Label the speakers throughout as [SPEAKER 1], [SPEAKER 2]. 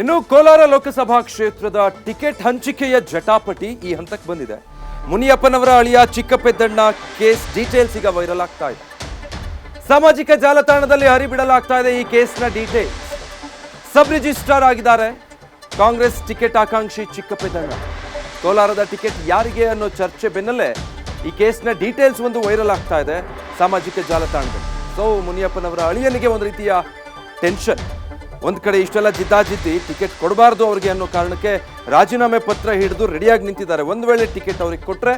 [SPEAKER 1] ಇನ್ನು ಕೋಲಾರ ಲೋಕಸಭಾ ಕ್ಷೇತ್ರದ ಟಿಕೆಟ್ ಹಂಚಿಕೆಯ ಜಟಾಪಟಿ ಈ ಹಂತಕ್ಕೆ ಬಂದಿದೆ. ಮುನಿಯಪ್ಪನವರ ಅಳಿಯ ಚಿಕ್ಕಪೆದ್ದಣ್ಣ ಕೇಸ್ ಡೀಟೇಲ್ಸ್ ಈಗ ವೈರಲ್ ಆಗ್ತಾ ಇದೆ. ಸಾಮಾಜಿಕ ಜಾಲತಾಣದಲ್ಲಿ ಹರಿಬಿಡಲಾಗ್ತಾ ಇದೆ ಈ ಕೇಸ್ನ ಡೀಟೇಲ್ಸ್. ಸಬ್ ರಿಜಿಸ್ಟ್ರಾರ್ ಆಗಿದ್ದಾರೆ ಕಾಂಗ್ರೆಸ್ ಟಿಕೆಟ್ ಆಕಾಂಕ್ಷಿ ಚಿಕ್ಕಪೆದ್ದಣ್ಣ. ಕೋಲಾರದ ಟಿಕೆಟ್ ಯಾರಿಗೆ ಅನ್ನೋ ಚರ್ಚೆ ಬೆನ್ನಲ್ಲೇ ಈ ಕೇಸ್ನ ಡೀಟೇಲ್ಸ್ ಒಂದು ವೈರಲ್ ಆಗ್ತಾ ಇದೆ ಸಾಮಾಜಿಕ ಜಾಲತಾಣದಲ್ಲಿ. ಸೊ ಮುನಿಯಪ್ಪನವರ ಅಳಿಯನಿಗೆ ಒಂದು ರೀತಿಯ ಟೆನ್ಷನ್. ಒಂದು ಕಡೆ ಇಷ್ಟೆಲ್ಲ ಜಿದ್ದಾಜಿದ್ದಿ ಟಿಕೆಟ್ ಕೊಡಬಾರ್ದು ಅವ್ರಿಗೆ ಅನ್ನೋ ಕಾರಣಕ್ಕೆ ರಾಜೀನಾಮೆ ಪತ್ರ ಹಿಡಿದು ರೆಡಿಯಾಗಿ ನಿಂತಿದ್ದಾರೆ. ಒಂದು ವೇಳೆ ಟಿಕೆಟ್ ಅವ್ರಿಗೆ ಕೊಟ್ಟರೆ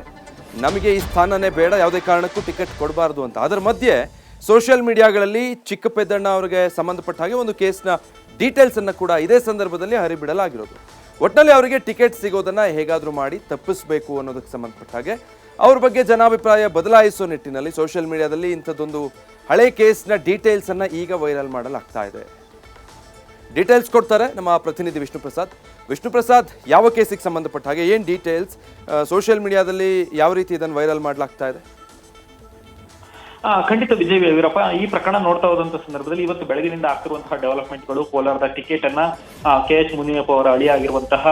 [SPEAKER 1] ನಮಗೆ ಈ ಸ್ಥಾನನೇ ಬೇಡ, ಯಾವುದೇ ಕಾರಣಕ್ಕೂ ಟಿಕೆಟ್ ಕೊಡಬಾರ್ದು ಅಂತ. ಅದರ ಮಧ್ಯೆ ಸೋಷಿಯಲ್ ಮೀಡಿಯಾಗಳಲ್ಲಿ ಚಿಕ್ಕಪೆದ್ದಣ್ಣ ಅವರಿಗೆ ಸಂಬಂಧಪಟ್ಟ ಹಾಗೆ ಒಂದು ಕೇಸ್ನ ಡೀಟೇಲ್ಸನ್ನು ಕೂಡ ಇದೇ ಸಂದರ್ಭದಲ್ಲಿ ಹರಿಬಿಡಲಾಗಿರೋದು. ಒಟ್ಟಿನಲ್ಲಿ ಅವರಿಗೆ ಟಿಕೆಟ್ ಸಿಗೋದನ್ನು ಹೇಗಾದರೂ ಮಾಡಿ ತಪ್ಪಿಸಬೇಕು ಅನ್ನೋದಕ್ಕೆ ಸಂಬಂಧಪಟ್ಟ ಹಾಗೆ ಅವ್ರ ಬಗ್ಗೆ ಜನಾಭಿಪ್ರಾಯ ಬದಲಾಯಿಸೋ ನಿಟ್ಟಿನಲ್ಲಿ ಸೋಷಿಯಲ್ ಮೀಡಿಯಾದಲ್ಲಿ ಇಂಥದ್ದೊಂದು ಹಳೆ ಕೇಸ್ನ ಡೀಟೇಲ್ಸನ್ನು ಈಗ ವೈರಲ್ ಮಾಡಲಾಗ್ತಾ ಇದೆ. ಡೀಟೇಲ್ಸ್ ಕೊಡ್ತಾರೆ ನಮ್ಮ ಪ್ರತಿನಿಧಿ ವಿಷ್ಣು ಪ್ರಸಾದ್. ಯಾವ ಕೇಸಿಗೆ ಸಂಬಂಧಪಟ್ಟ ಹಾಗೆ ಏನು ಡೀಟೇಲ್ಸ್, ಸೋಷಿಯಲ್ ಮೀಡಿಯಾದಲ್ಲಿ ಯಾವ ರೀತಿ ಇದನ್ನು ವೈರಲ್ ಮಾಡಲಾಗ್ತಾ ಇದೆ?
[SPEAKER 2] ಖಂಡಿತ ವಿಜಯ್ ವೀರಪ್ಪ, ಈ ಪ್ರಕರಣ ನೋಡ್ತಾ ಹೋದಂತ ಸಂದರ್ಭದಲ್ಲಿ ಇವತ್ತು ಬೆಳಗಿನಿಂದ ಆಗ್ತಿರುವಂತಹ ಡೆವಲಪ್ಮೆಂಟ್ಗಳು, ಕೋಲಾರದ ಟಿಕೆಟ್ ಅನ್ನ KH ಮುನಿಯಪ್ಪ ಅವರ ಅಳಿಯಾಗಿರುವಂತಹ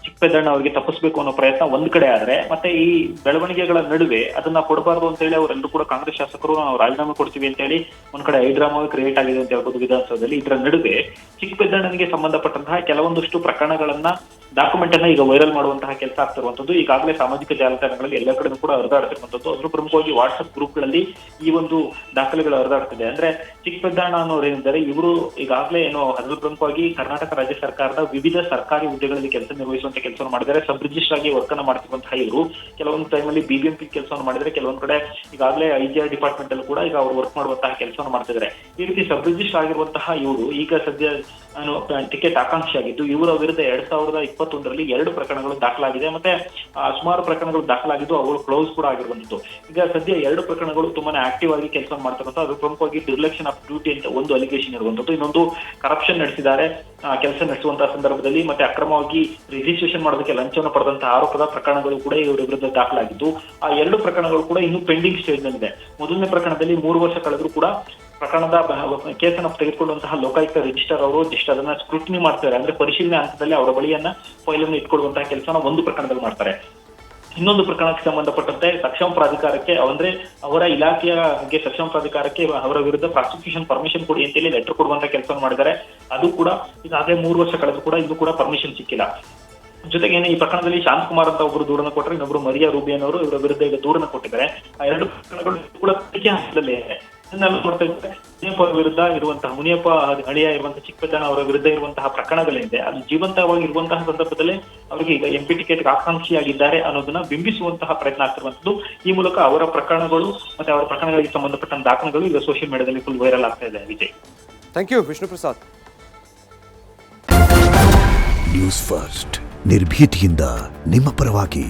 [SPEAKER 2] ಚಿಕ್ಕಪೆದ್ದಣ್ಣ ಅವರಿಗೆ ತಪ್ಪಿಸಬೇಕು ಅನ್ನೋ ಪ್ರಯತ್ನ ಒಂದ್ ಕಡೆ ಆದ್ರೆ, ಮತ್ತೆ ಈ ಬೆಳವಣಿಗೆಗಳ ನಡುವೆ ಅದನ್ನ ಕೊಡಬಾರ್ದು ಅಂತ ಹೇಳಿ ಅವರೆಲ್ಲರೂ ಕೂಡ ಕಾಂಗ್ರೆಸ್ ಶಾಸಕರು ನಾವು ರಾಜೀನಾಮೆ ಕೊಡ್ತೀವಿ ಅಂತ ಹೇಳಿ ಒಂದ್ ಕಡೆ ಹೈಡ್ರಾಮಾ ಕ್ರಿಯೇಟ್ ಆಗಿದೆ ಅಂತ ಹೇಳ್ಬೋದು ವಿಧಾನಸೌಧದಲ್ಲಿ. ಇದರ ನಡುವೆ ಚಿಕ್ಕಪೆದ್ದಣ್ಣನಿಗೆ ಸಂಬಂಧಪಟ್ಟಂತಹ ಕೆಲವೊಂದಿಷ್ಟು ಪ್ರಕರಣಗಳನ್ನ ಡಾಕ್ಯುಮೆಂಟ್ ಅನ್ನ ಈಗ ವೈರಲ್ ಮಾಡುವಂತಹ ಕೆಲಸ ಆಗ್ತಿರುವಂತದ್ದು ಈಗಾಗಲೇ ಸಾಮಾಜಿಕ ಜಾಲತಾಣಗಳಲ್ಲಿ ಎಲ್ಲ ಕಡೆ ಕೂಡ ಹರಿದಾಡ್ತಿರುವಂತದ್ದು. ಅದ್ರ ಪ್ರಮುಖವಾಗಿ ವಾಟ್ಸ್ಆಪ್ ಗ್ರೂಪ್ಗಳಲ್ಲಿ ಈ ಒಂದು ದಾಖಲೆಗಳು ಹರಿದಾಡ್ತಿದೆ. ಅಂದ್ರೆ ಚಿಕ್ಕಪೆದ್ದಣ್ಣ ಅನ್ನೋರು ಏನಿದ್ದಾರೆ, ಇವರು ಈಗಾಗಲೇ ಏನೋ ಅದ್ರ ಪ್ರಮುಖವಾಗಿ ಕರ್ನಾಟಕ ರಾಜ್ಯ ಸರ್ಕಾರದ ವಿವಿಧ ಸರ್ಕಾರಿ ಹುದ್ದೆಗಳಲ್ಲಿ ಕೆಲಸ ನಿರ್ವಹಿಸುವಂತ ಕೆಲಸವನ್ನು ಮಾಡಿದ್ದಾರೆ. ಸಬ್ ರಿಜಿಸ್ಟರ್ ಆಗಿ ವರ್ಕ್ ಅನ್ನ ಮಾಡ್ತಿರುವಂತಹ ಇವರು ಕೆಲವೊಂದು ಟೈಮಲ್ಲಿ BBMP ಕೆಲಸವನ್ನು ಮಾಡಿದರೆ, ಕೆಲವೊಂದು ಕಡೆ ಈಗಾಗಲೇ IGR ಡಿಪಾರ್ಟ್ಮೆಂಟ್ ಅಲ್ಲಿ ಕೂಡ ಈಗ ಅವರು ವರ್ಕ್ ಮಾಡುವಂತಹ ಕೆಲಸವನ್ನು ಮಾಡ್ತಿದ್ದಾರೆ. ಈ ರೀತಿ ಸಬ್ ರಿಜಿಸ್ಟರ್ ಆಗಿರುವಂತಹ ಇವರು ಈಗ ಸದ್ಯ ಟಿಕೆಟ್ ಆಕಾಂಕ್ಷಿ ಆಗಿದ್ದು, ಇವರ ವಿರುದ್ಧ 2021ರಲ್ಲಿ 2 ಪ್ರಕರಣಗಳು ದಾಖಲಾಗಿದೆ. ಮತ್ತೆ ಸುಮಾರು ಪ್ರಕರಣಗಳು ದಾಖಲಾಗಿದ್ದು ಅವುಗಳು ಕ್ಲೋಸ್ ಕೂಡ ಆಗಿರುವಂತದ್ದು. ಈಗ ಸದ್ಯ 2 ಪ್ರಕರಣಗಳು ತುಂಬಾನೇ ಆಕ್ಟಿವ್ ಆಗಿ ಕೆಲಸ ಮಾಡ್ತಕ್ಕಂಥ, ಅದು ಪ್ರಮುಖವಾಗಿ ಡಿರ್ಲೆಕ್ಷನ್ ಆಫ್ ಡ್ಯೂಟಿ ಅಂತ ಒಂದು ಅಲಿಗೇಷನ್ ಇರುವಂತದ್ದು, ಇನ್ನೊಂದು ಕರಪ್ಷನ್ ನಡೆಸಿದ್ದಾರೆ ಕೆಲಸ ನಡೆಸುವಂತಹ ಸಂದರ್ಭದಲ್ಲಿ, ಮತ್ತೆ ಅಕ್ರಮವಾಗಿ ರಿಜಿಸ್ಟ್ರೇಷನ್ ಮಾಡೋದಕ್ಕೆ ಲಂಚವನ್ನು ಪಡೆದಂತಹ ಆರೋಪದ ಪ್ರಕರಣಗಳು ಕೂಡ ಇವರ ವಿರುದ್ಧ ದಾಖಲಾಗಿದ್ದು, ಆ 2 ಪ್ರಕರಣಗಳು ಕೂಡ ಇನ್ನೂ ಪೆಂಡಿಂಗ್ ಸ್ಟೇಜ್ ನಲ್ಲಿದೆ. ಮೊದಲನೇ ಪ್ರಕರಣದಲ್ಲಿ 3 ವರ್ಷ ಕಳೆದರೂ ಕೂಡ ಪ್ರಕರಣದ ಕೇಸನ್ನು ತೆಗೆದುಕೊಳ್ಳುವಂತಹ ಲೋಕಾಯುಕ್ತ ರಿಜಿಸ್ಟರ್ ಅವರು ಜಸ್ಟ್ ಅದನ್ನ ಸ್ಕ್ರೂಟಿನಿ ಮಾಡ್ತಾರೆ. ಅಂದ್ರೆ ಪರಿಶೀಲನೆ ಹಂತದಲ್ಲಿ ಅವರ ಬಳಿಯನ್ನ ಫೈಲ್ ಅನ್ನು ಇಟ್ಕೊಳ್ಳುವಂತಹ ಕೆಲಸನ ಒಂದು ಪ್ರಕರಣದಲ್ಲಿ ಮಾಡ್ತಾರೆ. ಇನ್ನೊಂದು ಪ್ರಕರಣಕ್ಕೆ ಸಂಬಂಧಪಟ್ಟಂತೆ ಸಕ್ಷಮ ಪ್ರಾಧಿಕಾರಕ್ಕೆ, ಅಂದ್ರೆ ಅವರ ಇಲಾಖೆಯ ಸಕ್ಷಮ ಪ್ರಾಧಿಕಾರಕ್ಕೆ ಅವರ ವಿರುದ್ಧ ಪ್ರಾಸಿಕ್ಯೂಷನ್ ಪರ್ಮಿಷನ್ ಕೊಡಿ ಅಂತೇಳಿ ಲೆಟರ್ ಕೊಡುವಂತ ಕೆಲಸವನ್ನು ಮಾಡಿದ್ದಾರೆ. ಅದು ಕೂಡ ಈಗಾಗಲೇ 3 ವರ್ಷ ಕಳೆದು ಕೂಡ ಇದು ಕೂಡ ಪರ್ಮಿಷನ್ ಸಿಕ್ಕಿಲ್ಲ. ಜೊತೆಗೆ ಈ ಪ್ರಕರಣದಲ್ಲಿ ಶಾಂತಕುಮಾರ್ ಅಂತ ಒಬ್ಬರು ದೂರನ್ನು ಕೊಟ್ಟರೆ, ಇನ್ನೊಬ್ರು ಮರಿಯಾ ರೂಬಿಯನ್ ಅವರು ಇವರ ವಿರುದ್ಧ ಈಗ ದೂರನ್ನು ಕೊಟ್ಟಿದ್ದಾರೆ. ಆ 2 ಪ್ರಕರಣಗಳು ಕೂಡ ತನಿಖೆ ಹಂತದಲ್ಲೇ ನೋಡ್ತಾ ಇದ್ದಾರೆ. ಮುನಿಯಪ್ಪ ವಿರುದ್ಧ ಇರುವಂತಹ, ಮುನಿಯಪ್ಪ ಅಳಿಯ ಇರುವಂತಹ ಚಿಕ್ಕಪೆದ್ದಣ್ಣ ಅವರ ವಿರುದ್ಧ ಇರುವಂತಹ ಪ್ರಕರಣಗಳಿಂದ ಅದು ಜೀವಂತವಾಗಿ ಇರುವಂತಹ ಸಂದರ್ಭದಲ್ಲಿ ಅವರಿಗೆ ಈಗ MP ಟಿಕೆಟ್ ಆಕಾಂಕ್ಷಿಯಾಗಿದ್ದಾರೆ ಅನ್ನೋದನ್ನ ಬಿಂಬಿಸುವಂತಹ ಪ್ರಯತ್ನ ಆಗ್ತಿರುವಂತದ್ದು. ಈ ಮೂಲಕ ಅವರ ಪ್ರಕರಣಗಳು ಮತ್ತೆ ಅವರ ಪ್ರಕರಣಗಳಿಗೆ ಸಂಬಂಧಪಟ್ಟ ದಾಖಲೆಗಳು ಈಗ ಸೋಷಿಯಲ್ ಮೀಡಿಯಾದಲ್ಲಿ ಫುಲ್ ವೈರಲ್ ಆಗ್ತಾ ಇದೆ. Vijay,
[SPEAKER 1] thank you Vishnu Prasad.
[SPEAKER 3] News first ನಿರ್ಭೀತಿಯಿಂದ ನಿಮ್ಮ ಪರವಾಗಿ.